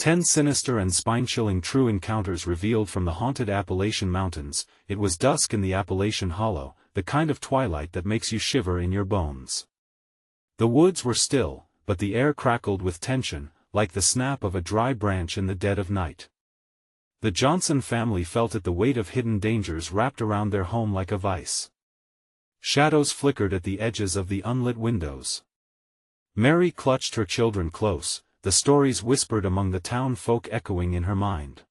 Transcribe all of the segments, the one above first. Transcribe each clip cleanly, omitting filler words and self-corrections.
10 Sinister and spine-chilling true encounters revealed from the haunted Appalachian Mountains. It was dusk in the Appalachian Hollow, the kind of twilight that makes you shiver in your bones. The woods were still, but the air crackled with tension, like the snap of a dry branch in the dead of night. The Johnson family felt it, the weight of hidden dangers wrapped around their home like a vice. Shadows flickered at the edges of the unlit windows. Mary clutched her children close, the stories whispered among the town folk echoing in her mind.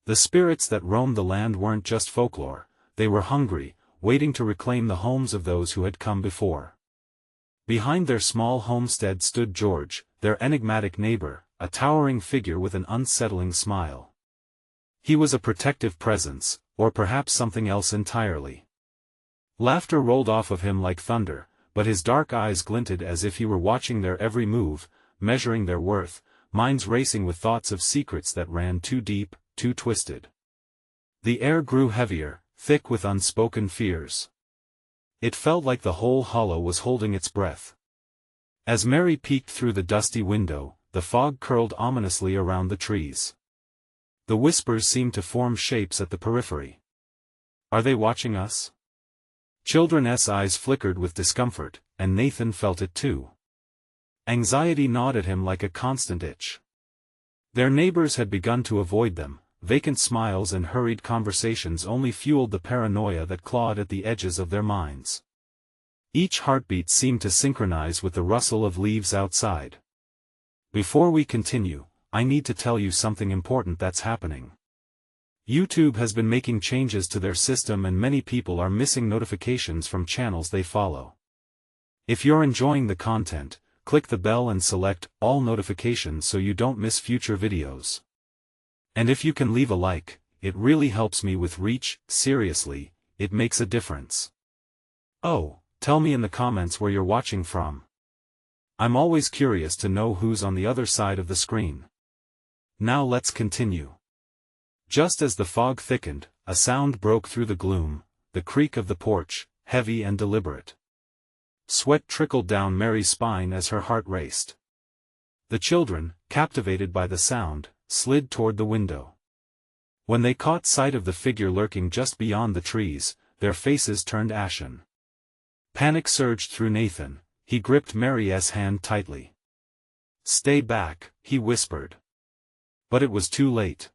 The spirits that roamed the land weren't just folklore, they were hungry, waiting to reclaim the homes of those who had come before. Behind their small homestead stood George, their enigmatic neighbor, a towering figure with an unsettling smile. He was a protective presence, or perhaps something else entirely. Laughter rolled off of him like thunder, but his dark eyes glinted as if he were watching their every move, measuring their worth, minds racing with thoughts of secrets that ran too deep, too twisted. The air grew heavier, thick with unspoken fears. It felt like the whole hollow was holding its breath. As Mary peeked through the dusty window, the fog curled ominously around the trees. The whispers seemed to form shapes at the periphery. Are they watching us? Children's eyes flickered with discomfort, and Nathan felt it too. Anxiety gnawed at him like a constant itch. Their neighbors had begun to avoid them, vacant smiles and hurried conversations only fueled the paranoia that clawed at the edges of their minds. Each heartbeat seemed to synchronize with the rustle of leaves outside. Before we continue, I need to tell you something important that's happening. YouTube has been making changes to their system and many people are missing notifications from channels they follow. If you're enjoying the content, click the bell and select all notifications so you don't miss future videos. And if you can leave a like, it really helps me with reach. Seriously, it makes a difference. Oh, tell me in the comments where you're watching from. I'm always curious to know who's on the other side of the screen. Now let's continue. Just as the fog thickened, a sound broke through the gloom, the creak of the porch, heavy and deliberate. Sweat trickled down Mary's spine as her heart raced. The children, captivated by the sound, slid toward the window. When they caught sight of the figure lurking just beyond the trees, their faces turned ashen. Panic surged through Nathan. He gripped Mary's hand tightly. "Stay back," he whispered. But it was too late.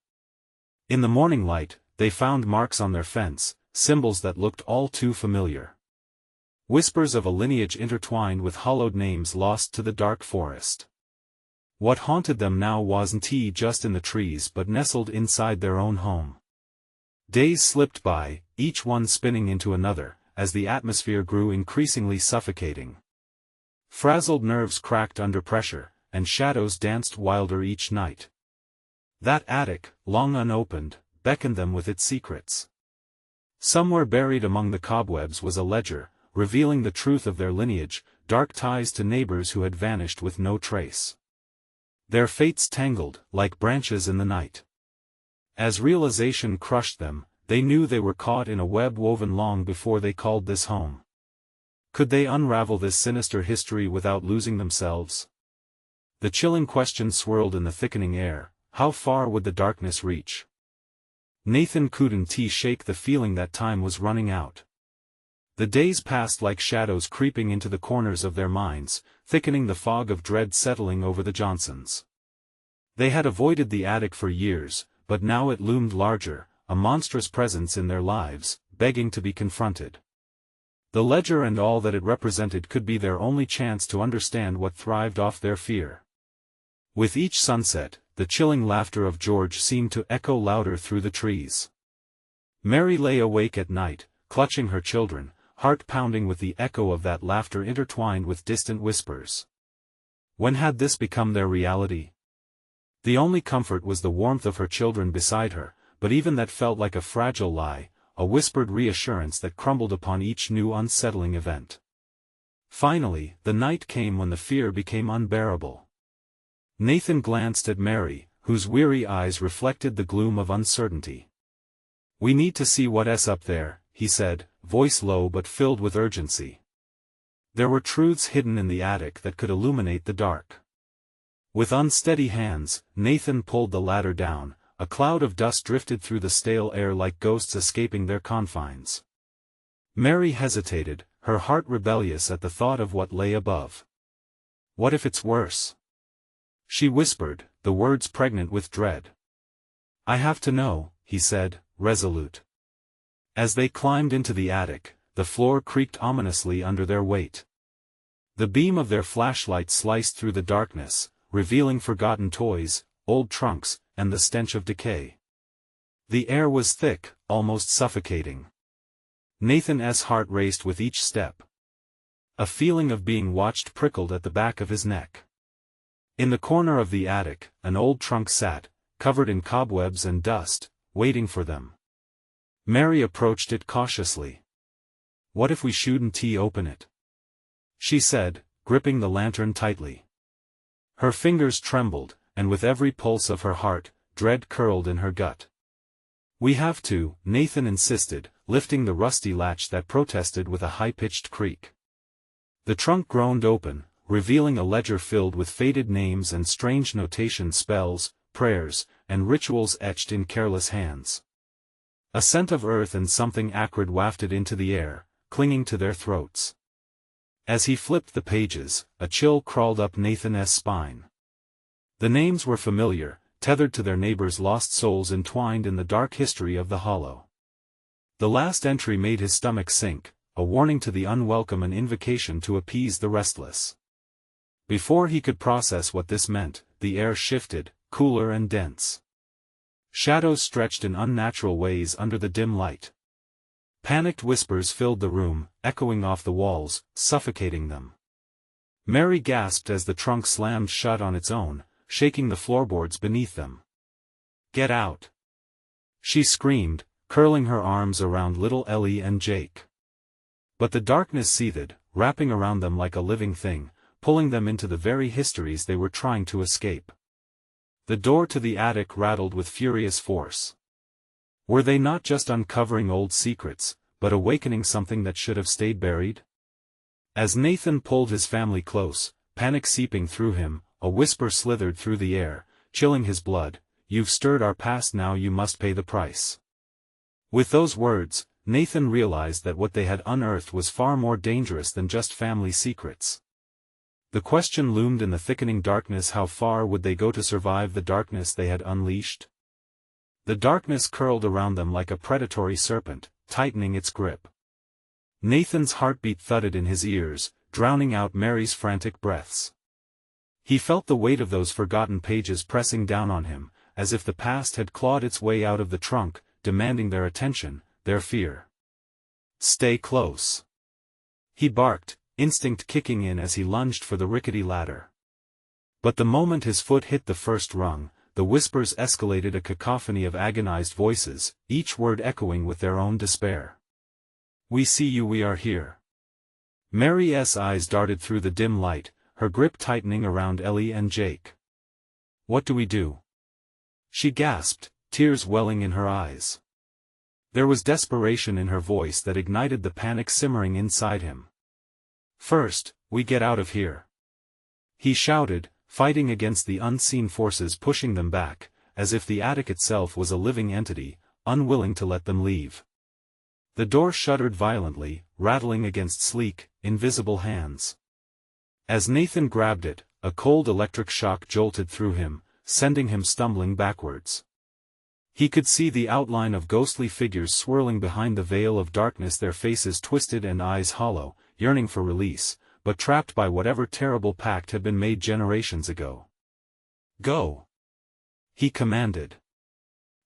In the morning light, they found marks on their fence, symbols that looked all too familiar. Whispers of a lineage intertwined with hollowed names lost to the dark forest. What haunted them now wasn't just in the trees but nestled inside their own home. Days slipped by, each one spinning into another, as the atmosphere grew increasingly suffocating. Frazzled nerves cracked under pressure, and shadows danced wilder each night. That attic, long unopened, beckoned them with its secrets. Somewhere buried among the cobwebs was a ledger, revealing the truth of their lineage, dark ties to neighbors who had vanished with no trace. Their fates tangled, like branches in the night. As realization crushed them, they knew they were caught in a web woven long before they called this home. Could they unravel this sinister history without losing themselves? The chilling question swirled in the thickening air: how far would the darkness reach? Nathan couldn't shake the feeling that time was running out. The days passed like shadows creeping into the corners of their minds, thickening the fog of dread settling over the Johnsons. They had avoided the attic for years, but now it loomed larger, a monstrous presence in their lives, begging to be confronted. The ledger and all that it represented could be their only chance to understand what thrived off their fear. With each sunset, the chilling laughter of George seemed to echo louder through the trees. Mary lay awake at night, clutching her children, heart pounding with the echo of that laughter intertwined with distant whispers. When had this become their reality? The only comfort was the warmth of her children beside her, but even that felt like a fragile lie, a whispered reassurance that crumbled upon each new unsettling event. Finally, the night came when the fear became unbearable. Nathan glanced at Mary, whose weary eyes reflected the gloom of uncertainty. "We need to see what's up there," he said, voice low but filled with urgency. There were truths hidden in the attic that could illuminate the dark. With unsteady hands, Nathan pulled the ladder down. A cloud of dust drifted through the stale air like ghosts escaping their confines. Mary hesitated, her heart rebellious at the thought of what lay above. What if it's worse? She whispered, the words pregnant with dread. I have to know, he said, resolute. As they climbed into the attic, the floor creaked ominously under their weight. The beam of their flashlight sliced through the darkness, revealing forgotten toys, old trunks, and the stench of decay. The air was thick, almost suffocating. Nathan's heart raced with each step. A feeling of being watched prickled at the back of his neck. In the corner of the attic, an old trunk sat, covered in cobwebs and dust, waiting for them. Mary approached it cautiously. What if we shouldn't open it? She said, gripping the lantern tightly. Her fingers trembled, and with every pulse of her heart, dread curled in her gut. We have to, Nathan insisted, lifting the rusty latch that protested with a high-pitched creak. The trunk groaned open, revealing a ledger filled with faded names and strange notation spells, prayers, and rituals etched in careless hands. A scent of earth and something acrid wafted into the air, clinging to their throats. As he flipped the pages, a chill crawled up Nathan's spine. The names were familiar, tethered to their neighbors' lost souls entwined in the dark history of the hollow. The last entry made his stomach sink, a warning to the unwelcome, an invocation to appease the restless. Before he could process what this meant, the air shifted, cooler and dense. Shadows stretched in unnatural ways under the dim light. Panicked whispers filled the room, echoing off the walls, suffocating them. Mary gasped as the trunk slammed shut on its own, shaking the floorboards beneath them. Get out! She screamed, curling her arms around little Ellie and Jake. But the darkness seethed, wrapping around them like a living thing, pulling them into the very histories they were trying to escape. The door to the attic rattled with furious force. Were they not just uncovering old secrets, but awakening something that should have stayed buried? As Nathan pulled his family close, panic seeping through him, a whisper slithered through the air, chilling his blood, "You've stirred our past, now you must pay the price." With those words, Nathan realized that what they had unearthed was far more dangerous than just family secrets. The question loomed in the thickening darkness: how far would they go to survive the darkness they had unleashed? The darkness curled around them like a predatory serpent, tightening its grip. Nathan's heartbeat thudded in his ears, drowning out Mary's frantic breaths. He felt the weight of those forgotten pages pressing down on him, as if the past had clawed its way out of the trunk, demanding their attention, their fear. Stay close. He barked, instinct kicking in as he lunged for the rickety ladder. But the moment his foot hit the first rung, the whispers escalated, a cacophony of agonized voices, each word echoing with their own despair. "We see you, we are here." Mary's eyes darted through the dim light, her grip tightening around Ellie and Jake. "What do we do?" she gasped, tears welling in her eyes. There was desperation in her voice that ignited the panic simmering inside him. "First, we get out of here," he shouted, fighting against the unseen forces pushing them back, as if the attic itself was a living entity, unwilling to let them leave. The door shuddered violently, rattling against sleek, invisible hands. As Nathan grabbed it, a cold electric shock jolted through him, sending him stumbling backwards. He could see the outline of ghostly figures swirling behind the veil of darkness, their faces twisted and eyes hollow, yearning for release, but trapped by whatever terrible pact had been made generations ago. "Go!" he commanded.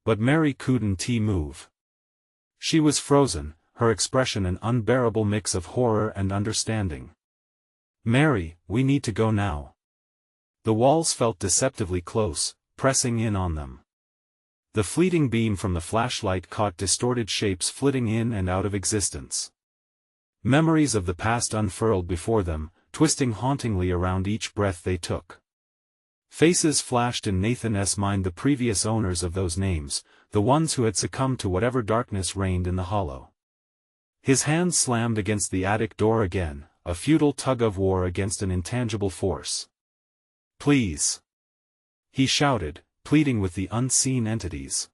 But Mary couldn't move. She was frozen, her expression an unbearable mix of horror and understanding. "Mary, we need to go now." The walls felt deceptively close, pressing in on them. The fleeting beam from the flashlight caught distorted shapes flitting in and out of existence. Memories of the past unfurled before them, twisting hauntingly around each breath they took. Faces flashed in Nathan's mind, the previous owners of those names, the ones who had succumbed to whatever darkness reigned in the hollow. His hand slammed against the attic door again, a futile tug-of-war against an intangible force. "Please. he shouted, pleading with the unseen entities.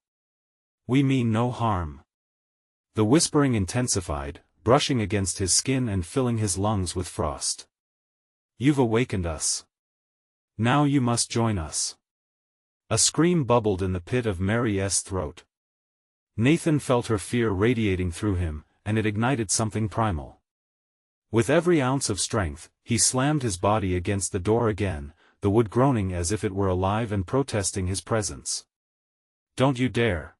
"We mean no harm." The whispering intensified, brushing against his skin and filling his lungs with frost. "You've awakened us. Now you must join us." A scream bubbled in the pit of Mary's throat. Nathan felt her fear radiating through him, and it ignited something primal. With every ounce of strength, he slammed his body against the door again, the wood groaning as if it were alive and protesting his presence. "Don't you dare!"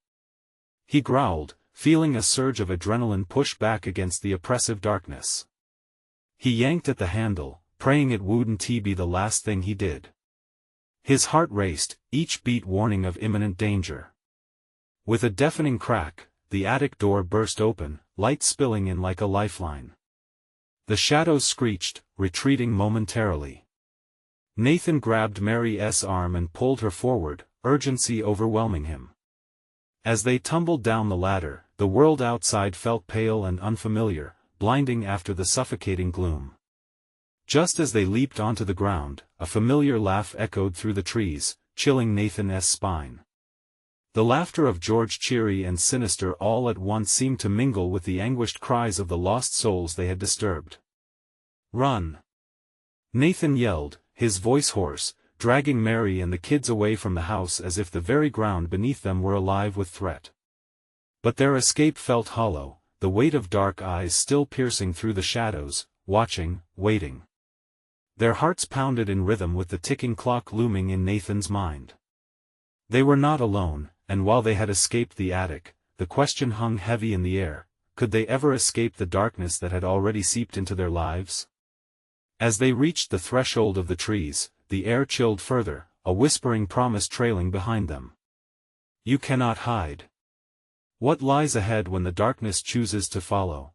he growled, feeling a surge of adrenaline push back against the oppressive darkness. He yanked at the handle, praying it wouldn't be the last thing he did. His heart raced, each beat warning of imminent danger. With a deafening crack, the attic door burst open, light spilling in like a lifeline. The shadows screeched, retreating momentarily. Nathan grabbed Mary's arm and pulled her forward, urgency overwhelming him. As they tumbled down the ladder, the world outside felt pale and unfamiliar, blinding after the suffocating gloom. Just as they leaped onto the ground, a familiar laugh echoed through the trees, chilling Nathan's spine. The laughter of George, cheery and sinister, all at once seemed to mingle with the anguished cries of the lost souls they had disturbed. "Run!" Nathan yelled, his voice hoarse, dragging Mary and the kids away from the house as if the very ground beneath them were alive with threat. But their escape felt hollow, the weight of dark eyes still piercing through the shadows, watching, waiting. Their hearts pounded in rhythm with the ticking clock looming in Nathan's mind. They were not alone, and while they had escaped the attic, the question hung heavy in the air: could they ever escape the darkness that had already seeped into their lives? As they reached the threshold of the trees, the air chilled further, a whispering promise trailing behind them. "You cannot hide. What lies ahead when the darkness chooses to follow?"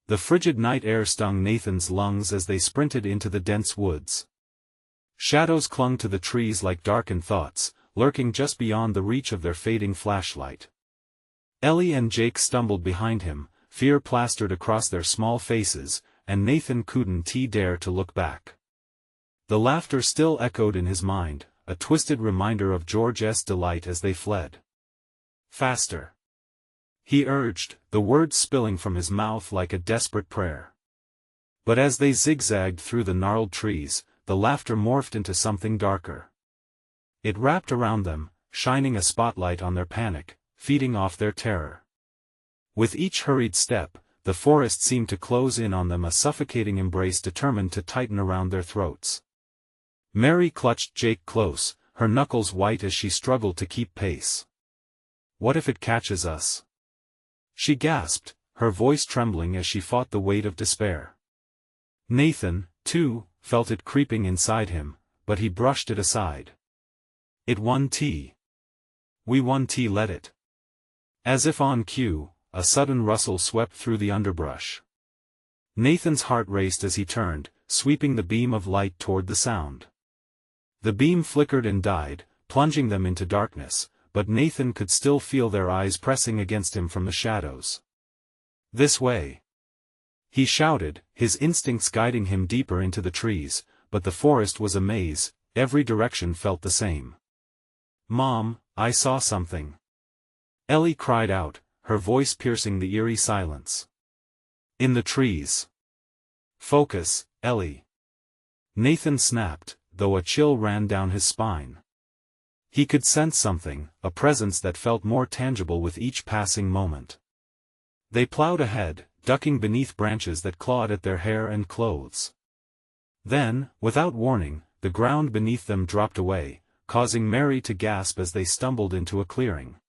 The frigid night air stung Nathan's lungs as they sprinted into the dense woods. Shadows clung to the trees like darkened thoughts, lurking just beyond the reach of their fading flashlight. Ellie and Jake stumbled behind him, fear plastered across their small faces, and Nathan couldn't dare to look back. The laughter still echoed in his mind, a twisted reminder of George's delight as they fled. "Faster!" he urged, the words spilling from his mouth like a desperate prayer. But as they zigzagged through the gnarled trees, the laughter morphed into something darker. It wrapped around them, shining a spotlight on their panic, feeding off their terror. With each hurried step, the forest seemed to close in on them, a suffocating embrace determined to tighten around their throats. Mary clutched Jake close, her knuckles white as she struggled to keep pace. "What if it catches us?" she gasped, her voice trembling as she fought the weight of despair. Nathan, too, felt it creeping inside him, but he brushed it aside. "It won't. We won't let it." As if on cue, a sudden rustle swept through the underbrush. Nathan's heart raced as he turned, sweeping the beam of light toward the sound. The beam flickered and died, plunging them into darkness, but Nathan could still feel their eyes pressing against him from the shadows. "This way!" he shouted, his instincts guiding him deeper into the trees, but the forest was a maze, every direction felt the same. "Mom, I saw something!" Ellie cried out, her voice piercing the eerie silence. "In the trees." "Focus, Ellie!" Nathan snapped, though a chill ran down his spine. He could sense something, a presence that felt more tangible with each passing moment. They plowed ahead, ducking beneath branches that clawed at their hair and clothes. Then, without warning, the ground beneath them dropped away, causing Mary to gasp as they stumbled into a clearing.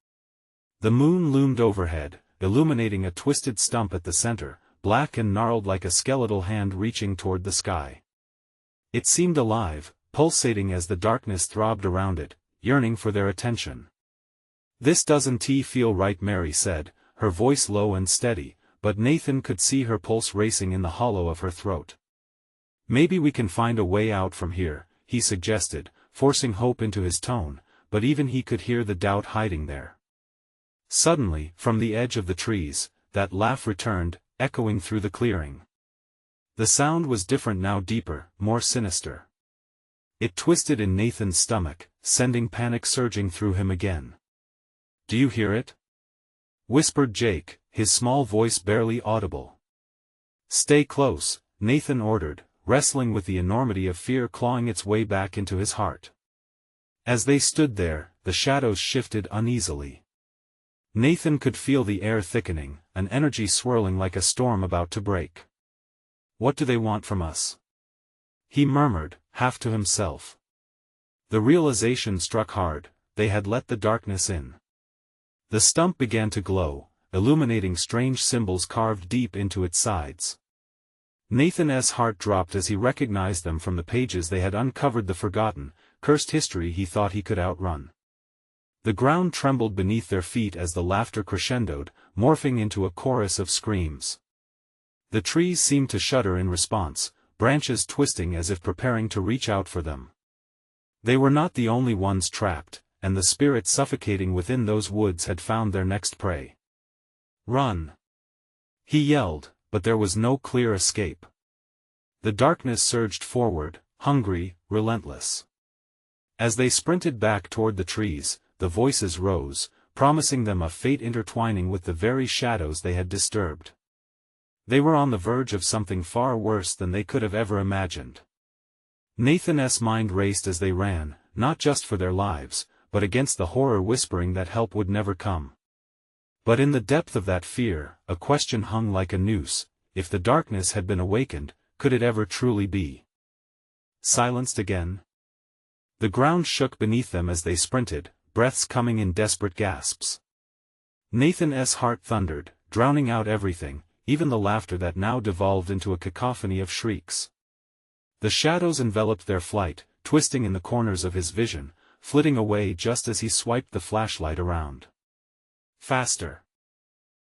The moon loomed overhead, illuminating a twisted stump at the center, black and gnarled like a skeletal hand reaching toward the sky. It seemed alive, pulsating as the darkness throbbed around it, yearning for their attention. "This doesn't feel right," Mary said, her voice low and steady, but Nathan could see her pulse racing in the hollow of her throat. "Maybe we can find a way out from here," he suggested, forcing hope into his tone, but even he could hear the doubt hiding there. Suddenly, from the edge of the trees, that laugh returned, echoing through the clearing. The sound was different now, deeper, more sinister. It twisted in Nathan's stomach, sending panic surging through him again. "Do you hear it?" whispered Jake, his small voice barely audible. "Stay close," Nathan ordered, wrestling with the enormity of fear clawing its way back into his heart. As they stood there, the shadows shifted uneasily. Nathan could feel the air thickening, an energy swirling like a storm about to break. "What do they want from us?" he murmured, half to himself. The realization struck hard, they had let the darkness in. The stump began to glow, illuminating strange symbols carved deep into its sides. Nathan's heart dropped as he recognized them from the pages they had uncovered, the forgotten, cursed history he thought he could outrun. The ground trembled beneath their feet as the laughter crescendoed, morphing into a chorus of screams. The trees seemed to shudder in response, branches twisting as if preparing to reach out for them. They were not the only ones trapped, and the spirits suffocating within those woods had found their next prey. "Run!" he yelled, but there was no clear escape. The darkness surged forward, hungry, relentless. As they sprinted back toward the trees, the voices rose, promising them a fate intertwining with the very shadows they had disturbed. They were on the verge of something far worse than they could have ever imagined. Nathan's mind raced as they ran, not just for their lives, but against the horror whispering that help would never come. But in the depth of that fear, a question hung like a noose: if the darkness had been awakened, could it ever truly be silenced again? The ground shook beneath them as they sprinted, breaths coming in desperate gasps. Nathan's heart thundered, drowning out everything, even the laughter that now devolved into a cacophony of shrieks. The shadows enveloped their flight, twisting in the corners of his vision, flitting away just as he swiped the flashlight around. "Faster!"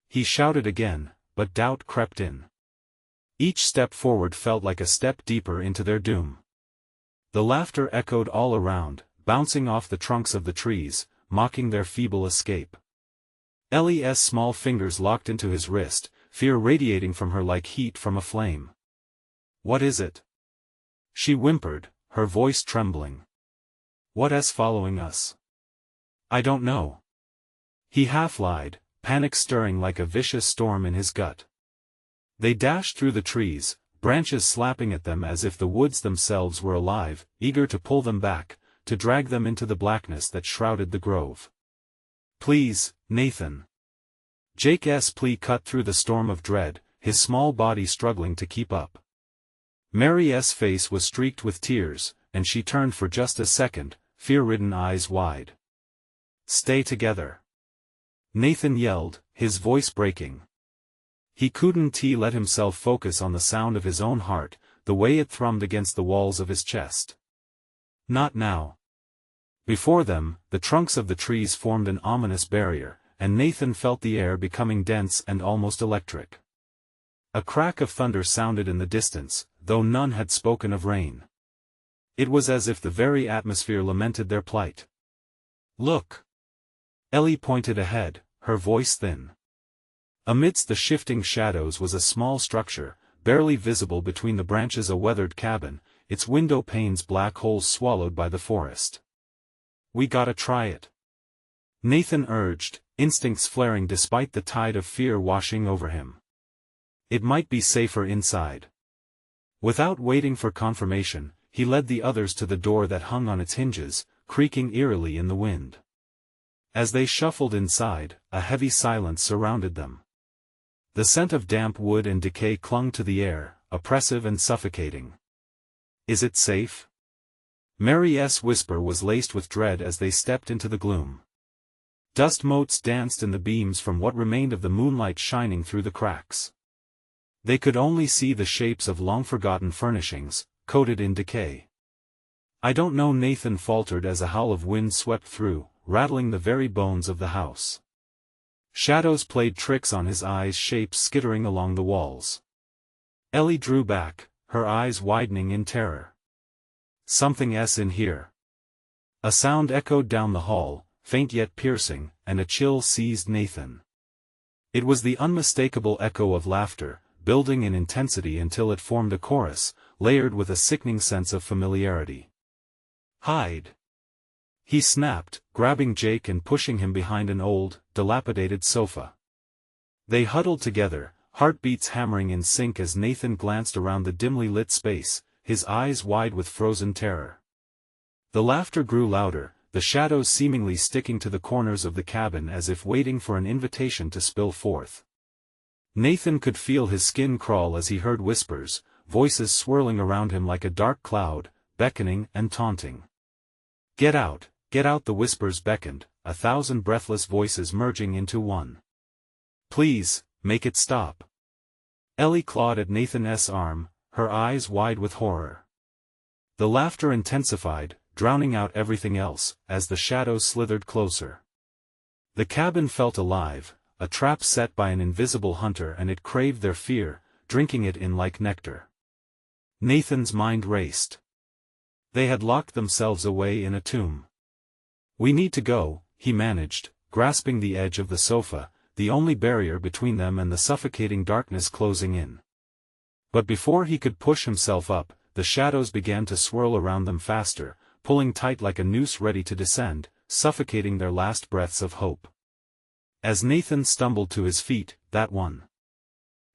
he shouted again, but doubt crept in. Each step forward felt like a step deeper into their doom. The laughter echoed all around, bouncing off the trunks of the trees, mocking their feeble escape. Ellie's small fingers locked into his wrist, fear radiating from her like heat from a flame. "What is it?" she whimpered, her voice trembling. "What's following us?" "I don't know." He half lied, panic stirring like a vicious storm in his gut. They dashed through the trees, branches slapping at them as if the woods themselves were alive, eager to pull them back, to drag them into the blackness that shrouded the grove. "Please, Nathan." Jake's plea cut through the storm of dread, his small body struggling to keep up. Mary's face was streaked with tears, and she turned for just a second, fear-ridden eyes wide. "Stay together," Nathan yelled, his voice breaking. He couldn't let himself focus on the sound of his own heart, the way it thrummed against the walls of his chest. Not now. Before them, the trunks of the trees formed an ominous barrier, and Nathan felt the air becoming dense and almost electric. A crack of thunder sounded in the distance, though none had spoken of rain. It was as if the very atmosphere lamented their plight. "Look!" Ellie pointed ahead, her voice thin. Amidst the shifting shadows was a small structure, barely visible between the branches, a weathered cabin, its window panes black holes swallowed by the forest. "We gotta try it," Nathan urged, instincts flaring despite the tide of fear washing over him. "It might be safer inside." Without waiting for confirmation, he led the others to the door that hung on its hinges, creaking eerily in the wind. As they shuffled inside, a heavy silence surrounded them. The scent of damp wood and decay clung to the air, oppressive and suffocating. "Is it safe?" Mary's whisper was laced with dread as they stepped into the gloom. Dust motes danced in the beams from what remained of the moonlight shining through the cracks. They could only see the shapes of long-forgotten furnishings, coated in decay. "I don't know," Nathan faltered as a howl of wind swept through, rattling the very bones of the house. Shadows played tricks on his eyes, shapes skittering along the walls. Ellie drew back, her eyes widening in terror. "Something's in here." A sound echoed down the hall, faint yet piercing, and a chill seized Nathan. It was the unmistakable echo of laughter, building in intensity until it formed a chorus, layered with a sickening sense of familiarity. "Hide!" he snapped, grabbing Jake and pushing him behind an old, dilapidated sofa. They huddled together, heartbeats hammering in sync as Nathan glanced around the dimly lit space, his eyes wide with frozen terror. The laughter grew louder, the shadows seemingly sticking to the corners of the cabin as if waiting for an invitation to spill forth. Nathan could feel his skin crawl as he heard whispers, voices swirling around him like a dark cloud, beckoning and taunting. Get out, the whispers beckoned, 1,000 breathless voices merging into one. Please, make it stop. Ellie clawed at Nathan's arm, her eyes wide with horror. The laughter intensified, drowning out everything else, as the shadows slithered closer. The cabin felt alive, a trap set by an invisible hunter, and it craved their fear, drinking it in like nectar. Nathan's mind raced. They had locked themselves away in a tomb. We need to go, he managed, grasping the edge of the sofa, the only barrier between them and the suffocating darkness closing in. But before he could push himself up, the shadows began to swirl around them faster, pulling tight like a noose ready to descend, suffocating their last breaths of hope. As Nathan stumbled to his feet, that one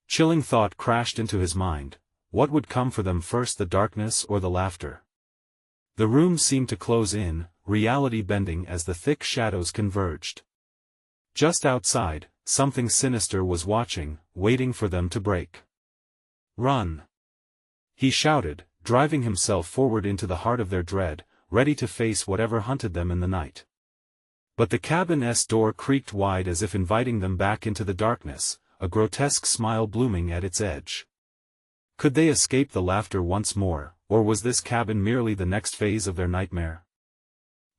chilling thought crashed into his mind: what would come for them first, the darkness or the laughter? The room seemed to close in, reality bending as the thick shadows converged. Just outside, something sinister was watching, waiting for them to break. Run! He shouted, driving himself forward into the heart of their dread, ready to face whatever hunted them in the night. But the cabin's door creaked wide as if inviting them back into the darkness, a grotesque smile blooming at its edge. Could they escape the laughter once more, or was this cabin merely the next phase of their nightmare?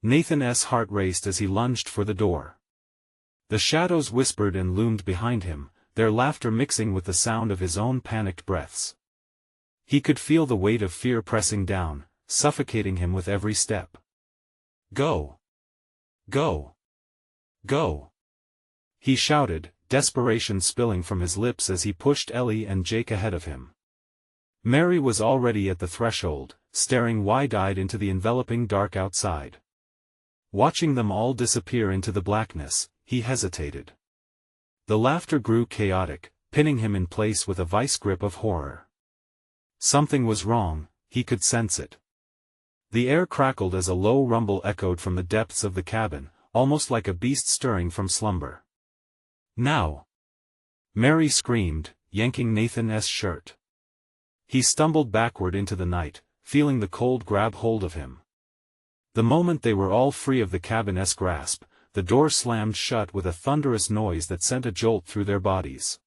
Nathan's heart raced as he lunged for the door. The shadows whispered and loomed behind him, their laughter mixing with the sound of his own panicked breaths. He could feel the weight of fear pressing down, suffocating him with every step. Go! Go! Go! He shouted, desperation spilling from his lips as he pushed Ellie and Jake ahead of him. Mary was already at the threshold, staring wide-eyed into the enveloping dark outside. Watching them all disappear into the blackness, he hesitated. The laughter grew chaotic, pinning him in place with a vice grip of horror. Something was wrong, he could sense it. The air crackled as a low rumble echoed from the depths of the cabin, almost like a beast stirring from slumber. Now! Mary screamed, yanking Nathan's shirt. He stumbled backward into the night, feeling the cold grab hold of him. The moment they were all free of the cabin's grasp, the door slammed shut with a thunderous noise that sent a jolt through their bodies.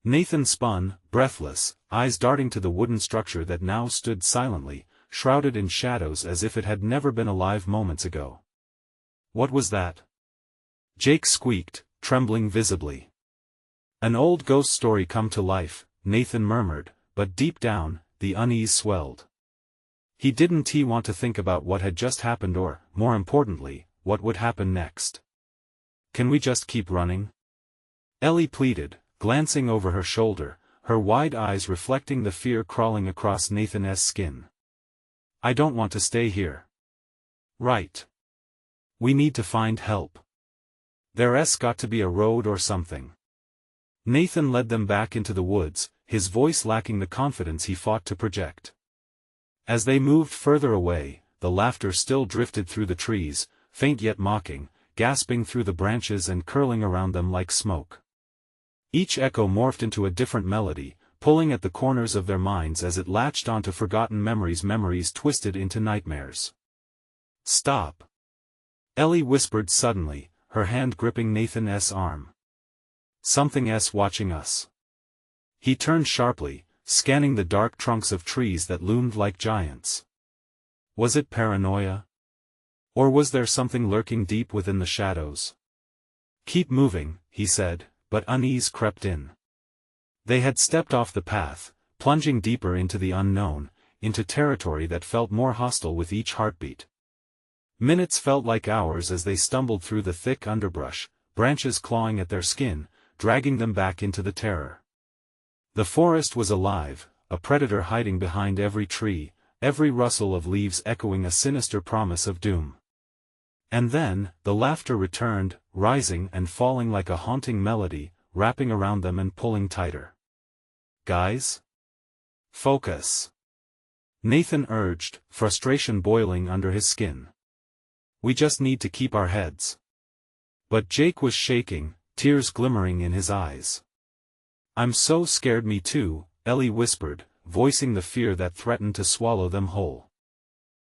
Nathan spun, breathless, eyes darting to the wooden structure that now stood silently, shrouded in shadows as if it had never been alive moments ago. What was that? Jake squeaked, trembling visibly. An old ghost story come to life, Nathan murmured, but deep down, the unease swelled. He didn't want to think about what had just happened or, more importantly, what would happen next. Can we just keep running? Ellie pleaded, glancing over her shoulder, her wide eyes reflecting the fear crawling across Nathan's skin. I don't want to stay here. Right. We need to find help. There's got to be a road or something. Nathan led them back into the woods, his voice lacking the confidence he fought to project. As they moved further away, the laughter still drifted through the trees, faint yet mocking, gasping through the branches and curling around them like smoke. Each echo morphed into a different melody, pulling at the corners of their minds as it latched onto forgotten memories twisted into nightmares. Stop! Ellie whispered suddenly, her hand gripping Nathan's arm. Something's watching us. He turned sharply, scanning the dark trunks of trees that loomed like giants. Was it paranoia? Or was there something lurking deep within the shadows? Keep moving, he said, but unease crept in. They had stepped off the path, plunging deeper into the unknown, into territory that felt more hostile with each heartbeat. Minutes felt like hours as they stumbled through the thick underbrush, branches clawing at their skin, dragging them back into the terror. The forest was alive, a predator hiding behind every tree, every rustle of leaves echoing a sinister promise of doom. And then, the laughter returned, rising and falling like a haunting melody, wrapping around them and pulling tighter. "Guys? Focus," Nathan urged, frustration boiling under his skin. "We just need to keep our heads." But Jake was shaking, tears glimmering in his eyes. "I'm so scared." "Me too," Ellie whispered, voicing the fear that threatened to swallow them whole.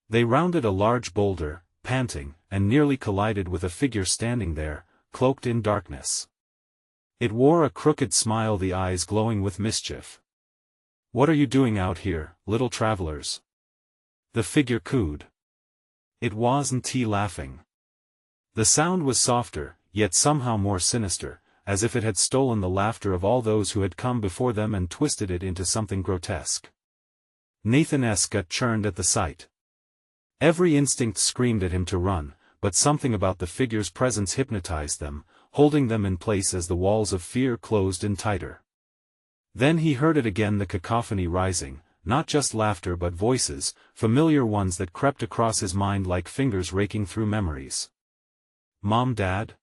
They rounded a large boulder, panting, and nearly collided with a figure standing there, cloaked in darkness. It wore a crooked smile, the eyes glowing with mischief. "What are you doing out here, little travelers?" the figure cooed. It wasn't he laughing. The sound was softer, yet somehow more sinister, as if it had stolen the laughter of all those who had come before them and twisted it into something grotesque. Nathan's gut churned at the sight. Every instinct screamed at him to run, but something about the figure's presence hypnotized them, holding them in place as the walls of fear closed in tighter. Then he heard it again, the cacophony rising, not just laughter but voices, familiar ones that crept across his mind like fingers raking through memories. "Mom, Dad?"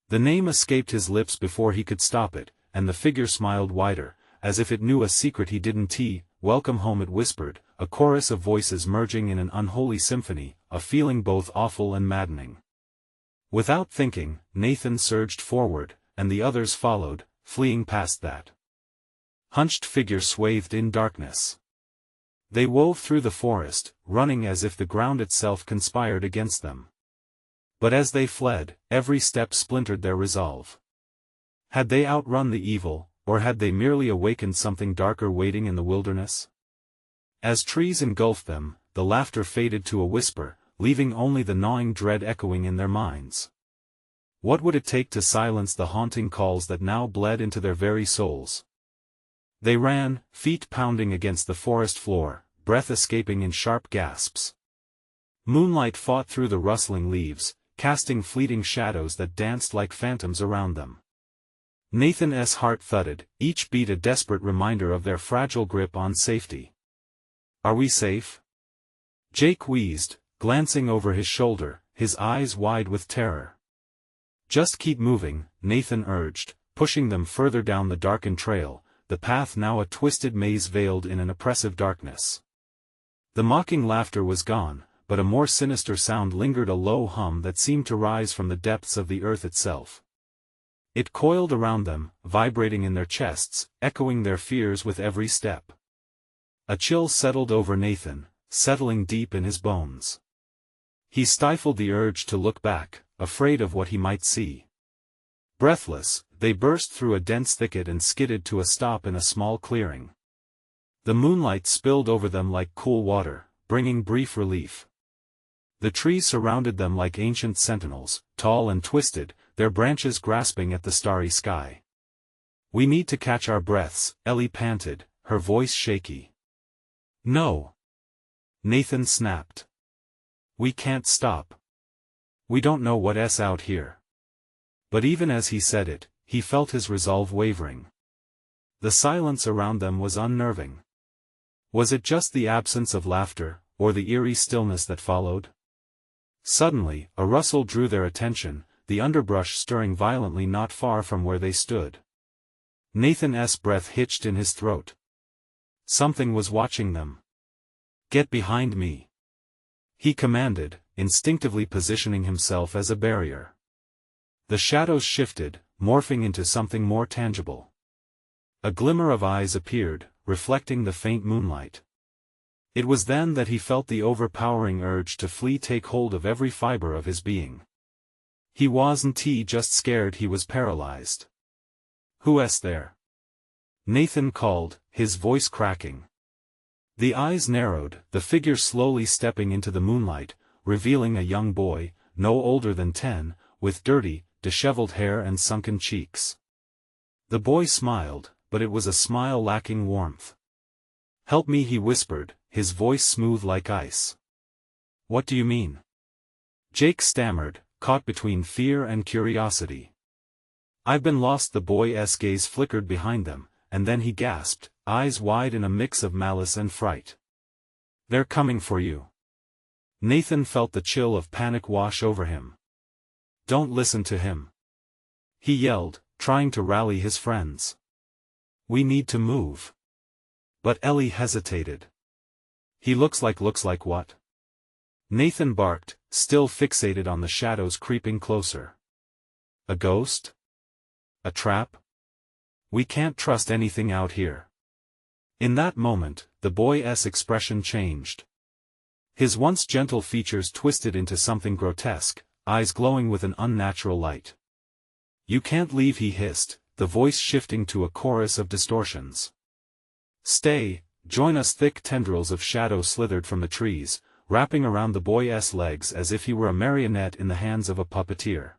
The name escaped his lips before he could stop it, and the figure smiled wider, as if it knew a secret he didn't. "Welcome home," it whispered, a chorus of voices merging in an unholy symphony, a feeling both awful and maddening. Without thinking, Nathan surged forward, and the others followed, fleeing past that hunched figure swathed in darkness. They wove through the forest, running as if the ground itself conspired against them. But as they fled, every step splintered their resolve. Had they outrun the evil, or had they merely awakened something darker waiting in the wilderness? As trees engulfed them, the laughter faded to a whisper, leaving only the gnawing dread echoing in their minds. What would it take to silence the haunting calls that now bled into their very souls? They ran, feet pounding against the forest floor, breath escaping in sharp gasps. Moonlight fought through the rustling leaves, casting fleeting shadows that danced like phantoms around them. Nathan's heart thudded, each beat a desperate reminder of their fragile grip on safety. "Are we safe?" Jake wheezed, glancing over his shoulder, his eyes wide with terror. "Just keep moving," Nathan urged, pushing them further down the darkened trail, the path now a twisted maze veiled in an oppressive darkness. The mocking laughter was gone, but a more sinister sound lingered, a low hum that seemed to rise from the depths of the earth itself. It coiled around them, vibrating in their chests, echoing their fears with every step. A chill settled over Nathan, settling deep in his bones. He stifled the urge to look back, afraid of what he might see. Breathless, they burst through a dense thicket and skidded to a stop in a small clearing. The moonlight spilled over them like cool water, bringing brief relief. The trees surrounded them like ancient sentinels, tall and twisted, their branches grasping at the starry sky. "We need to catch our breaths," Ellie panted, her voice shaky. "No," Nathan snapped. "We can't stop. We don't know what's out here." But even as he said it, he felt his resolve wavering. The silence around them was unnerving. Was it just the absence of laughter, or the eerie stillness that followed? Suddenly, a rustle drew their attention, the underbrush stirring violently not far from where they stood. Nathan's breath hitched in his throat. Something was watching them. "Get behind me," he commanded, instinctively positioning himself as a barrier. The shadows shifted, morphing into something more tangible. A glimmer of eyes appeared, reflecting the faint moonlight. It was then that he felt the overpowering urge to flee take hold of every fiber of his being. He wasn't just scared, he was paralyzed. "Who's there?" Nathan called, his voice cracking. The eyes narrowed, the figure slowly stepping into the moonlight, revealing a young boy, no older than 10, with dirty, disheveled hair and sunken cheeks. The boy smiled, but it was a smile lacking warmth. "Help me," he whispered, his voice smooth like ice. "What do you mean?" Jake stammered, caught between fear and curiosity. "I've been lost." The boy's gaze flickered behind them, and then he gasped, eyes wide in a mix of malice and fright. "They're coming for you." Nathan felt the chill of panic wash over him. "Don't listen to him," he yelled, trying to rally his friends. "We need to move." But Ellie hesitated. He looks like what?" Nathan barked, still fixated on the shadows creeping closer. "A ghost? A trap? We can't trust anything out here." In that moment, the boy's expression changed. His once gentle features twisted into something grotesque, eyes glowing with an unnatural light. "You can't leave," he hissed, the voice shifting to a chorus of distortions. "Stay, join us." Thick tendrils of shadow slithered from the trees, wrapping around the boy's legs as if he were a marionette in the hands of a puppeteer.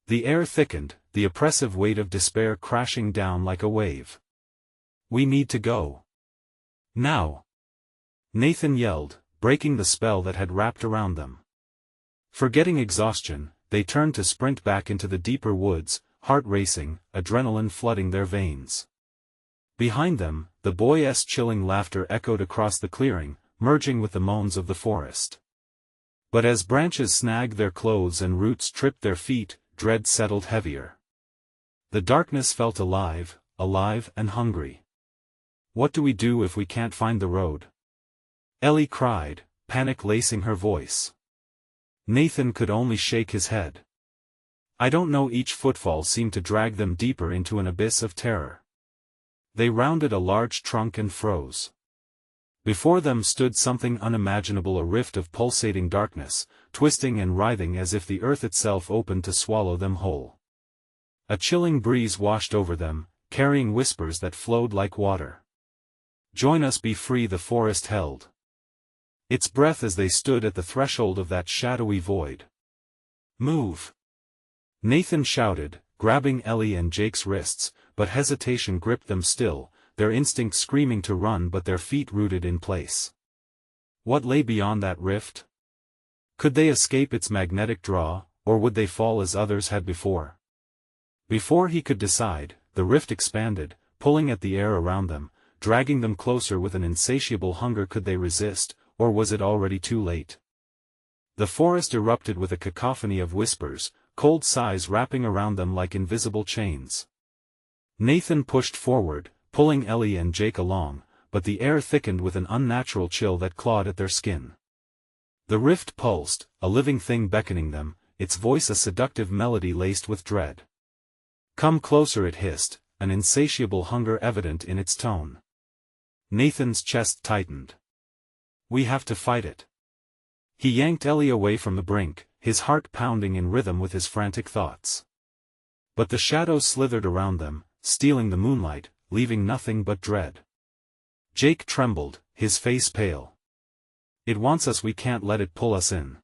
The air thickened, the oppressive weight of despair crashing down like a wave. "We need to go. Now!" Nathan yelled, breaking the spell that had wrapped around them. Forgetting exhaustion, they turned to sprint back into the deeper woods, heart racing, adrenaline flooding their veins. Behind them, the boy's chilling laughter echoed across the clearing, merging with the moans of the forest. But as branches snagged their clothes and roots tripped their feet, dread settled heavier. The darkness felt alive and hungry. "What do we do if we can't find the road?" Ellie cried, panic lacing her voice. Nathan could only shake his head. "I don't know." Each footfall seemed to drag them deeper into an abyss of terror. They rounded a large trunk and froze. Before them stood something unimaginable, a rift of pulsating darkness, twisting and writhing as if the earth itself opened to swallow them whole. A chilling breeze washed over them, carrying whispers that flowed like water. "Join us, be free," the forest held its breath as they stood at the threshold of that shadowy void. "Move!" Nathan shouted, grabbing Ellie and Jake's wrists, but hesitation gripped them still, their instinct screaming to run but their feet rooted in place. What lay beyond that rift? Could they escape its magnetic draw, or would they fall as others had before? Before he could decide, the rift expanded, pulling at the air around them, dragging them closer with an insatiable hunger. Could they resist, or was it already too late? The forest erupted with a cacophony of whispers, cold sighs wrapping around them like invisible chains. Nathan pushed forward, pulling Ellie and Jake along, but the air thickened with an unnatural chill that clawed at their skin. The rift pulsed, a living thing beckoning them, its voice a seductive melody laced with dread. "Come closer," it hissed, an insatiable hunger evident in its tone. Nathan's chest tightened. "We have to fight it." He yanked Ellie away from the brink, his heart pounding in rhythm with his frantic thoughts. But the shadows slithered around them, stealing the moonlight, leaving nothing but dread. Jake trembled, his face pale. "It wants us, we can't let it pull us in."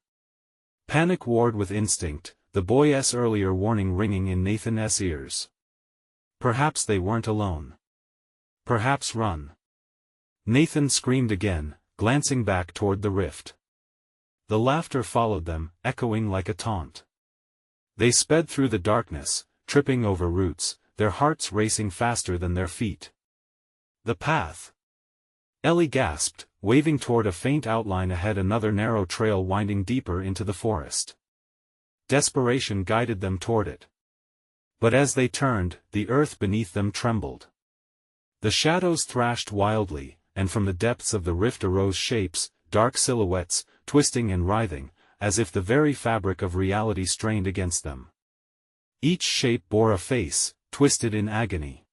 Panic warred with instinct, the boy's earlier warning ringing in Nathan's ears. Perhaps they weren't alone. Perhaps run. Nathan screamed again, glancing back toward the rift. The laughter followed them, echoing like a taunt. They sped through the darkness, tripping over roots, their hearts racing faster than their feet. "The path!" Ellie gasped, waving toward a faint outline ahead, another narrow trail winding deeper into the forest. Desperation guided them toward it. But as they turned, the earth beneath them trembled. The shadows thrashed wildly, and from the depths of the rift arose shapes, dark silhouettes, twisting and writhing, as if the very fabric of reality strained against them. Each shape bore a face, twisted in agony.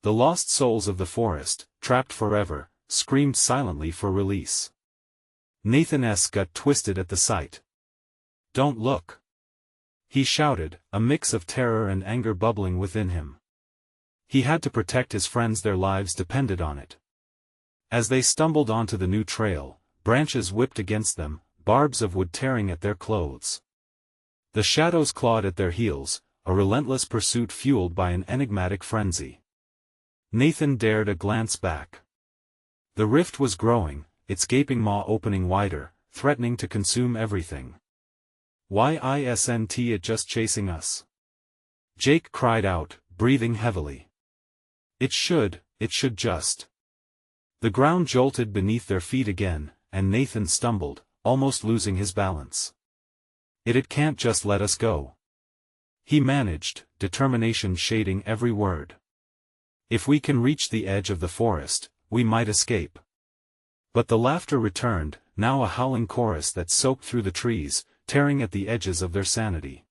The lost souls of the forest, trapped forever, screamed silently for release. Nathan's gut twisted at the sight. "Don't look!" he shouted, a mix of terror and anger bubbling within him. He had to protect his friends, their lives depended on it. As they stumbled onto the new trail, branches whipped against them, barbs of wood tearing at their clothes. The shadows clawed at their heels, a relentless pursuit fueled by an enigmatic frenzy. Nathan dared a glance back. The rift was growing, its gaping maw opening wider, threatening to consume everything. "Why isn't it just chasing us?" Jake cried out, breathing heavily. It should just." The ground jolted beneath their feet again, and Nathan stumbled, almost losing his balance. It can't just let us go. He managed, determination shading every word. If we can reach the edge of the forest, we might escape. But the laughter returned, now a howling chorus that soaked through the trees, tearing at the edges of their sanity.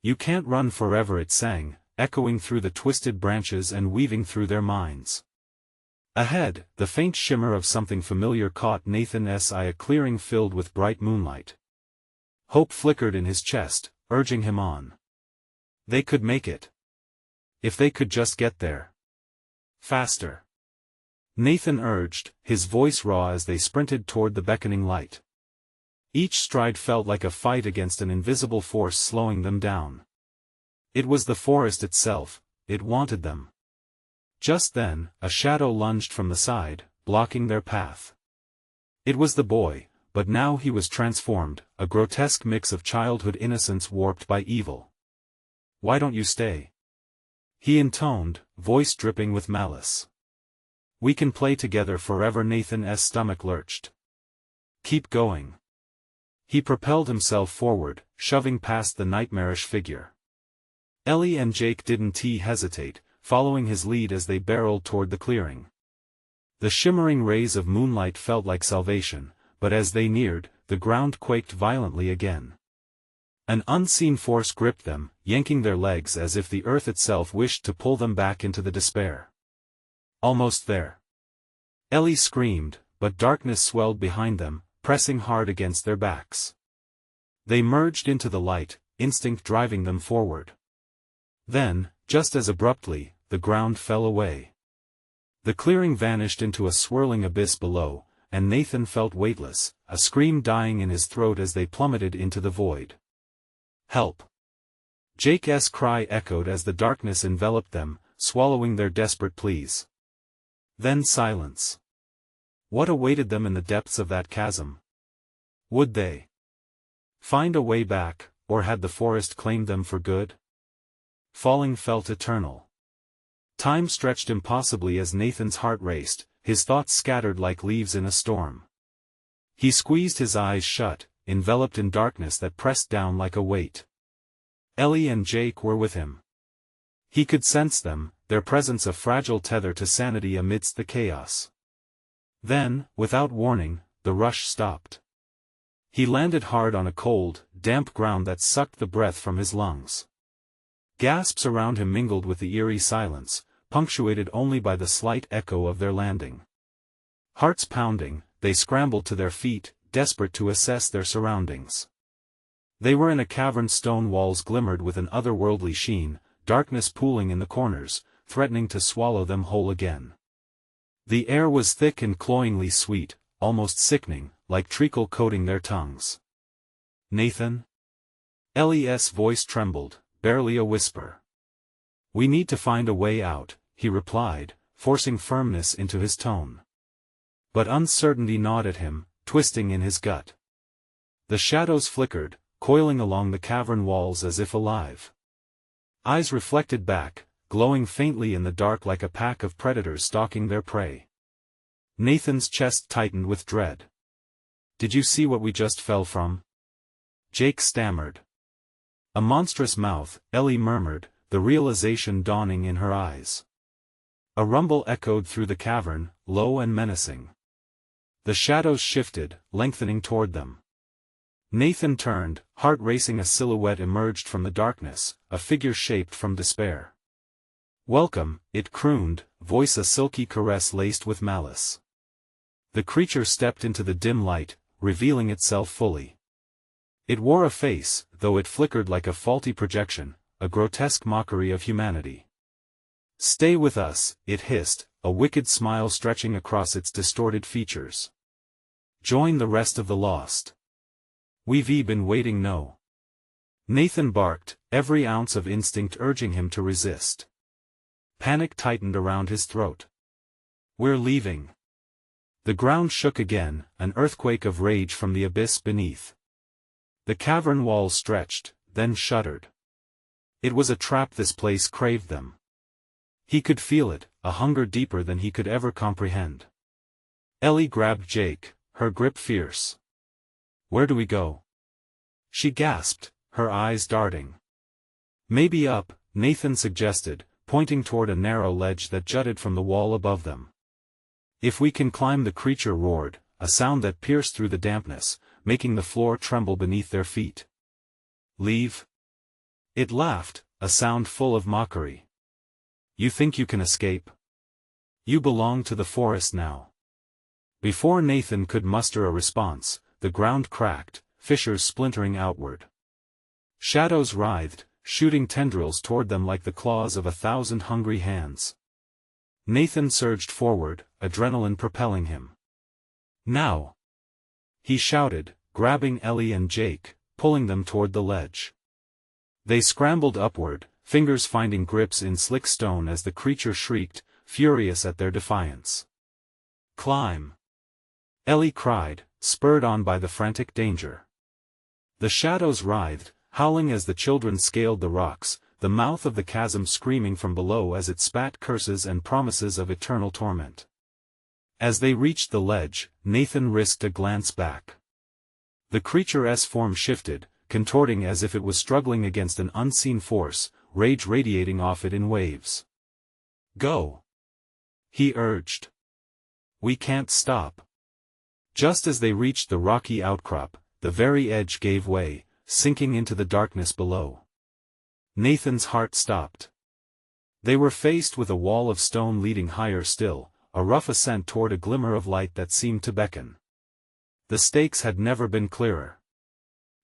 You can't run forever, it sang, echoing through the twisted branches and weaving through their minds. Ahead, the faint shimmer of something familiar caught Nathan's eye, a clearing filled with bright moonlight. Hope flickered in his chest, urging him on. They could make it. If they could just get there. Faster. Nathan urged, his voice raw as they sprinted toward the beckoning light. Each stride felt like a fight against an invisible force slowing them down. It was the forest itself, it wanted them. Just then, a shadow lunged from the side, blocking their path. It was the boy, but now he was transformed, a grotesque mix of childhood innocence warped by evil. "Why don't you stay?" he intoned, voice dripping with malice. "We can play together forever." Nathan's stomach lurched. "Keep going." He propelled himself forward, shoving past the nightmarish figure. Ellie and Jake didn't hesitate, following his lead as they barreled toward the clearing. The shimmering rays of moonlight felt like salvation, but as they neared, the ground quaked violently again. An unseen force gripped them, yanking their legs as if the earth itself wished to pull them back into the despair. Almost there. Ellie screamed, but darkness swelled behind them, pressing hard against their backs. They merged into the light, instinct driving them forward. Then, just as abruptly, the ground fell away. The clearing vanished into a swirling abyss below, and Nathan felt weightless, a scream dying in his throat as they plummeted into the void. "Help!" Jake's cry echoed as the darkness enveloped them, swallowing their desperate pleas. Then silence. What awaited them in the depths of that chasm? Would they find a way back, or had the forest claimed them for good? Falling felt eternal. Time stretched impossibly as Nathan's heart raced, his thoughts scattered like leaves in a storm. He squeezed his eyes shut, enveloped in darkness that pressed down like a weight. Ellie and Jake were with him. He could sense them, their presence a fragile tether to sanity amidst the chaos. Then, without warning, the rush stopped. He landed hard on a cold, damp ground that sucked the breath from his lungs. Gasps around him mingled with the eerie silence, punctuated only by the slight echo of their landing. Hearts pounding, they scrambled to their feet, desperate to assess their surroundings. They were in a cavern, stone walls glimmered with an otherworldly sheen, darkness pooling in the corners, threatening to swallow them whole again. The air was thick and cloyingly sweet, almost sickening, like treacle coating their tongues. "Nathan?" Ellie's voice trembled, barely a whisper. "We need to find a way out," he replied, forcing firmness into his tone. But uncertainty gnawed at him, twisting in his gut. The shadows flickered, coiling along the cavern walls as if alive. Eyes reflected back, glowing faintly in the dark like a pack of predators stalking their prey. Nathan's chest tightened with dread. "Did you see what we just fell from?" Jake stammered. "A monstrous mouth," Ellie murmured, the realization dawning in her eyes. A rumble echoed through the cavern, low and menacing. The shadows shifted, lengthening toward them. Nathan turned, heart racing. A silhouette emerged from the darkness, a figure shaped from despair. "Welcome," it crooned, voice a silky caress laced with malice. The creature stepped into the dim light, revealing itself fully. It wore a face, though it flickered like a faulty projection, a grotesque mockery of humanity. "Stay with us," it hissed, a wicked smile stretching across its distorted features. "Join the rest of the lost. We've been waiting." "No." Nathan barked, every ounce of instinct urging him to resist. Panic tightened around his throat. "We're leaving." The ground shook again, an earthquake of rage from the abyss beneath. The cavern walls stretched, then shuddered. It was a trap. This place craved them. He could feel it, a hunger deeper than he could ever comprehend. Ellie grabbed Jake, her grip fierce. Where do we go? She gasped, her eyes darting. Maybe up, Nathan suggested, pointing toward a narrow ledge that jutted from the wall above them. If we can climb, the creature roared, a sound that pierced through the dampness, making the floor tremble beneath their feet. Leave? It laughed, a sound full of mockery. You think you can escape? You belong to the forest now. Before Nathan could muster a response, the ground cracked, fissures splintering outward. Shadows writhed, shooting tendrils toward them like the claws of 1,000 hungry hands. Nathan surged forward, adrenaline propelling him. Now! He shouted, grabbing Ellie and Jake, pulling them toward the ledge. They scrambled upward, fingers finding grips in slick stone as the creature shrieked, furious at their defiance. Climb! Ellie cried, spurred on by the frantic danger. The shadows writhed, howling as the children scaled the rocks, the mouth of the chasm screaming from below as it spat curses and promises of eternal torment. As they reached the ledge, Nathan risked a glance back. The creature's form shifted, contorting as if it was struggling against an unseen force, rage radiating off it in waves. Go! He urged. We can't stop. Just as they reached the rocky outcrop, the very edge gave way, sinking into the darkness below. Nathan's heart stopped. They were faced with a wall of stone leading higher still, a rough ascent toward a glimmer of light that seemed to beckon. The stakes had never been clearer.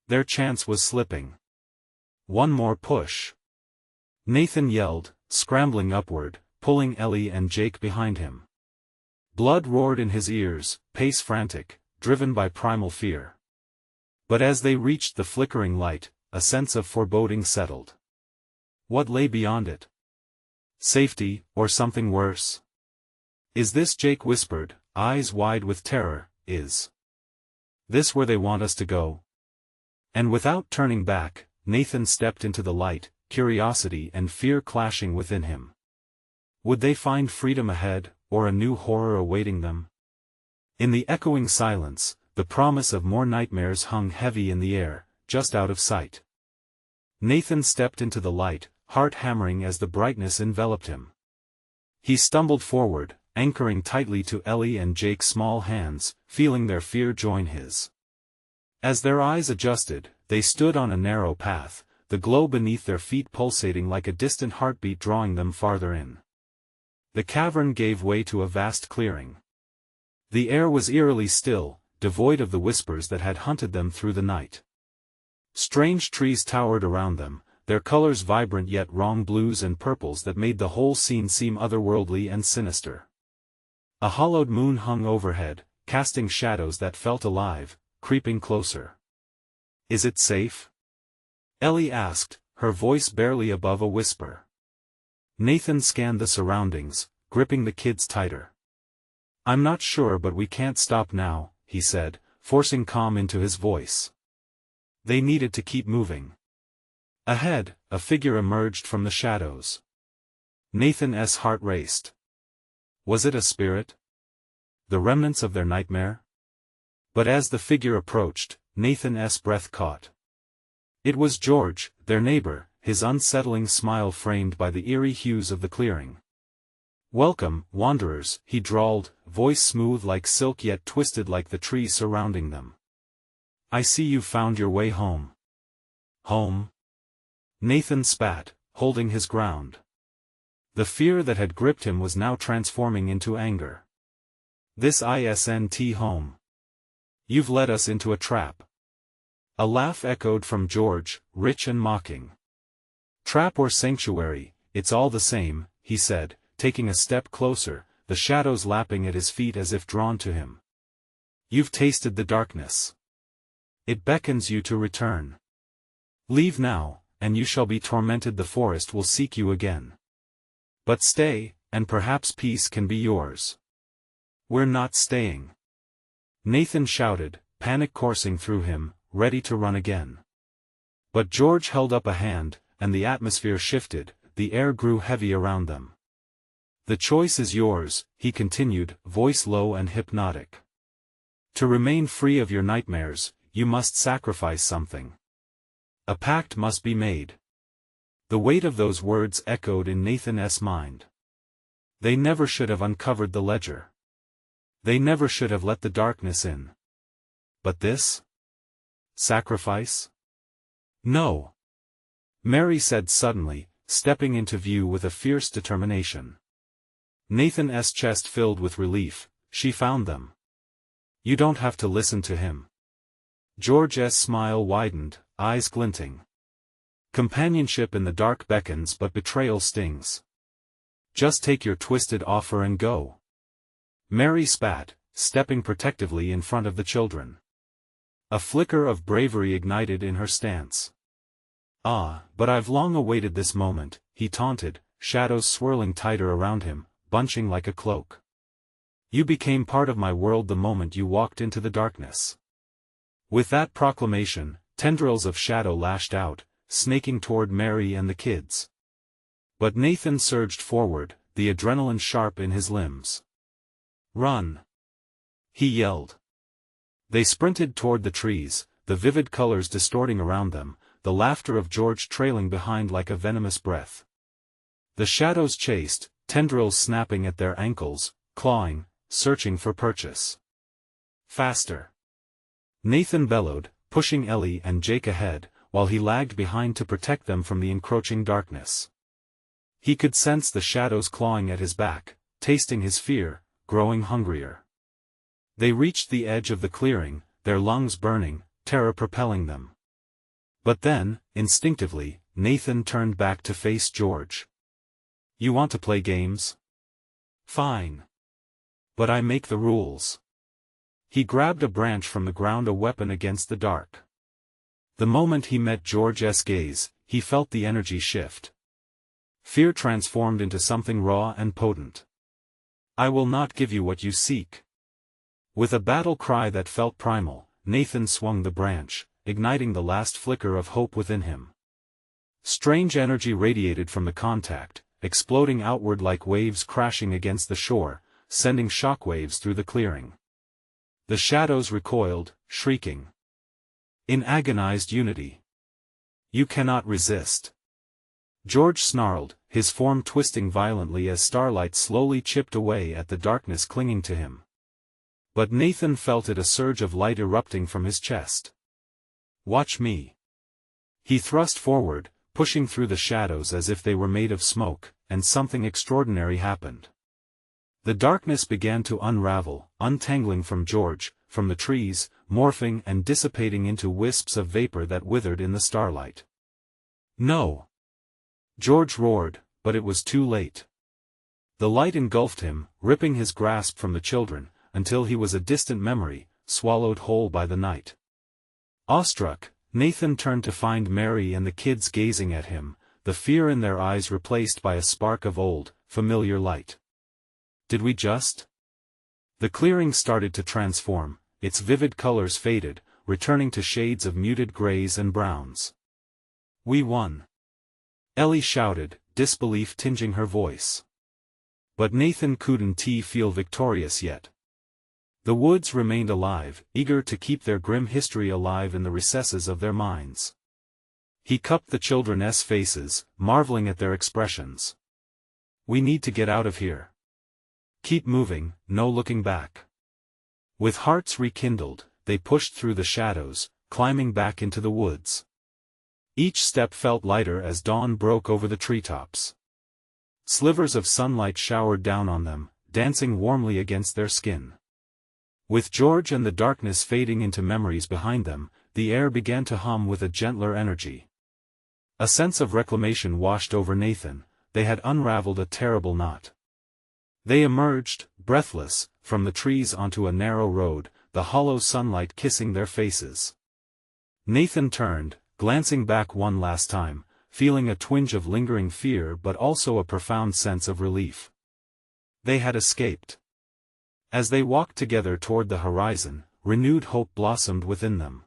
Their chance was slipping. One more push. Nathan yelled, scrambling upward, pulling Ellie and Jake behind him. Blood roared in his ears, pace frantic, driven by primal fear. But as they reached the flickering light, a sense of foreboding settled. What lay beyond it? Safety, or something worse? Is this, Jake whispered, eyes wide with terror, is this where they want us to go? And without turning back, Nathan stepped into the light, curiosity and fear clashing within him. Would they find freedom ahead, or a new horror awaiting them? In the echoing silence, the promise of more nightmares hung heavy in the air, just out of sight. Nathan stepped into the light, heart hammering as the brightness enveloped him. He stumbled forward, anchoring tightly to Ellie and Jake's small hands, feeling their fear join his. As their eyes adjusted, they stood on a narrow path, the glow beneath their feet pulsating like a distant heartbeat drawing them farther in. The cavern gave way to a vast clearing. The air was eerily still, devoid of the whispers that had hunted them through the night. Strange trees towered around them, their colors vibrant yet wrong blues and purples that made the whole scene seem otherworldly and sinister. A hollowed moon hung overhead, casting shadows that felt alive, creeping closer. Is it safe? Ellie asked, her voice barely above a whisper. Nathan scanned the surroundings, gripping the kids tighter. I'm not sure, but we can't stop now, he said, forcing calm into his voice. They needed to keep moving. Ahead, a figure emerged from the shadows. Nathan's heart raced. Was it a spirit? The remnants of their nightmare? But as the figure approached, Nathan's breath caught. It was George, their neighbor, his unsettling smile framed by the eerie hues of the clearing. Welcome, wanderers, he drawled, voice smooth like silk yet twisted like the trees surrounding them. I see you've found your way home. Home? Nathan spat, holding his ground. The fear that had gripped him was now transforming into anger. This isn't home. You've led us into a trap. A laugh echoed from George, rich and mocking. Trap or sanctuary, it's all the same, he said, taking a step closer, the shadows lapping at his feet as if drawn to him. You've tasted the darkness. It beckons you to return. Leave now, and you shall be tormented. The forest will seek you again. But stay, and perhaps peace can be yours. We're not staying. Nathan shouted, panic coursing through him, ready to run again. But George held up a hand, and the atmosphere shifted, the air grew heavy around them. The choice is yours, he continued, voice low and hypnotic. To remain free of your nightmares, you must sacrifice something. A pact must be made. The weight of those words echoed in Nathan's mind. They never should have uncovered the ledger. They never should have let the darkness in. But this? Sacrifice? No. Mary said suddenly, stepping into view with a fierce determination. Nathan's chest filled with relief. She found them. You don't have to listen to him. George's smile widened, eyes glinting. Companionship in the dark beckons but betrayal stings. Just take your twisted offer and go. Mary spat, stepping protectively in front of the children. A flicker of bravery ignited in her stance. Ah, but I've long awaited this moment, he taunted, shadows swirling tighter around him, bunching like a cloak. You became part of my world the moment you walked into the darkness. With that proclamation, tendrils of shadow lashed out, snaking toward Mary and the kids. But Nathan surged forward, the adrenaline sharp in his limbs. Run! He yelled. They sprinted toward the trees, the vivid colors distorting around them, the laughter of George trailing behind like a venomous breath. The shadows chased, tendrils snapping at their ankles, clawing, searching for purchase. Faster! Nathan bellowed, pushing Ellie and Jake ahead, while he lagged behind to protect them from the encroaching darkness. He could sense the shadows clawing at his back, tasting his fear, growing hungrier. They reached the edge of the clearing, their lungs burning, terror propelling them. But then, instinctively, Nathan turned back to face George. You want to play games? Fine. But I make the rules. He grabbed a branch from the ground, a weapon against the dark. The moment he met George's gaze, he felt the energy shift. Fear transformed into something raw and potent. I will not give you what you seek. With a battle cry that felt primal, Nathan swung the branch, igniting the last flicker of hope within him. Strange energy radiated from the contact, exploding outward like waves crashing against the shore, sending shockwaves through the clearing. The shadows recoiled, shrieking. In agonized unity. You cannot resist. George snarled, his form twisting violently as starlight slowly chipped away at the darkness clinging to him. But Nathan felt it, a surge of light erupting from his chest. Watch me. He thrust forward, pushing through the shadows as if they were made of smoke, and something extraordinary happened. The darkness began to unravel, untangling from George, from the trees, morphing and dissipating into wisps of vapor that withered in the starlight. No! George roared, but it was too late. The light engulfed him, ripping his grasp from the children, until he was a distant memory, swallowed whole by the night. Awestruck, Nathan turned to find Mary and the kids gazing at him, the fear in their eyes replaced by a spark of old, familiar light. Did we just? The clearing started to transform, its vivid colors faded, returning to shades of muted grays and browns. We won. Ellie shouted, disbelief tinging her voice. But Nathan couldn't feel victorious yet. The woods remained alive, eager to keep their grim history alive in the recesses of their minds. He cupped the children's faces, marveling at their expressions. We need to get out of here. Keep moving, no looking back. With hearts rekindled, they pushed through the shadows, climbing back into the woods. Each step felt lighter as dawn broke over the treetops. Slivers of sunlight showered down on them, dancing warmly against their skin. With George and the darkness fading into memories behind them, the air began to hum with a gentler energy. A sense of reclamation washed over Nathan. They had unraveled a terrible knot. They emerged, breathless, from the trees onto a narrow road, the hollow sunlight kissing their faces. Nathan turned, glancing back one last time, feeling a twinge of lingering fear but also a profound sense of relief. They had escaped. As they walked together toward the horizon, renewed hope blossomed within them.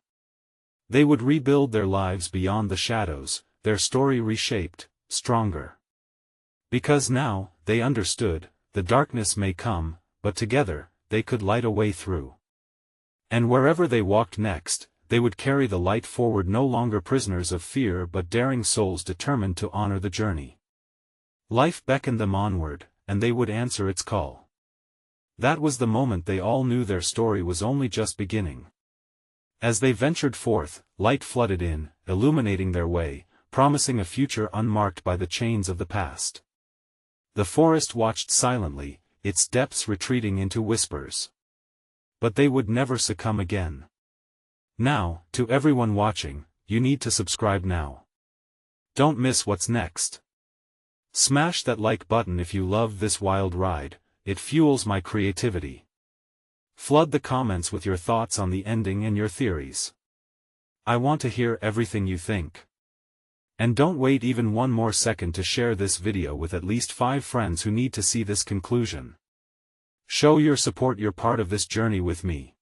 They would rebuild their lives beyond the shadows, their story reshaped, stronger. Because now, they understood, the darkness may come, but together, they could light a way through. And wherever they walked next, they would carry the light forward, no longer prisoners of fear but daring souls determined to honor the journey. Life beckoned them onward, and they would answer its call. That was the moment they all knew their story was only just beginning. As they ventured forth, light flooded in, illuminating their way, promising a future unmarked by the chains of the past. The forest watched silently, its depths retreating into whispers. But they would never succumb again. Now, to everyone watching, you need to subscribe now. Don't miss what's next. Smash that like button if you love this wild ride, it fuels my creativity. Flood the comments with your thoughts on the ending and your theories. I want to hear everything you think. And don't wait even one more second to share this video with at least 5 friends who need to see this conclusion. Show your support, you're part of this journey with me.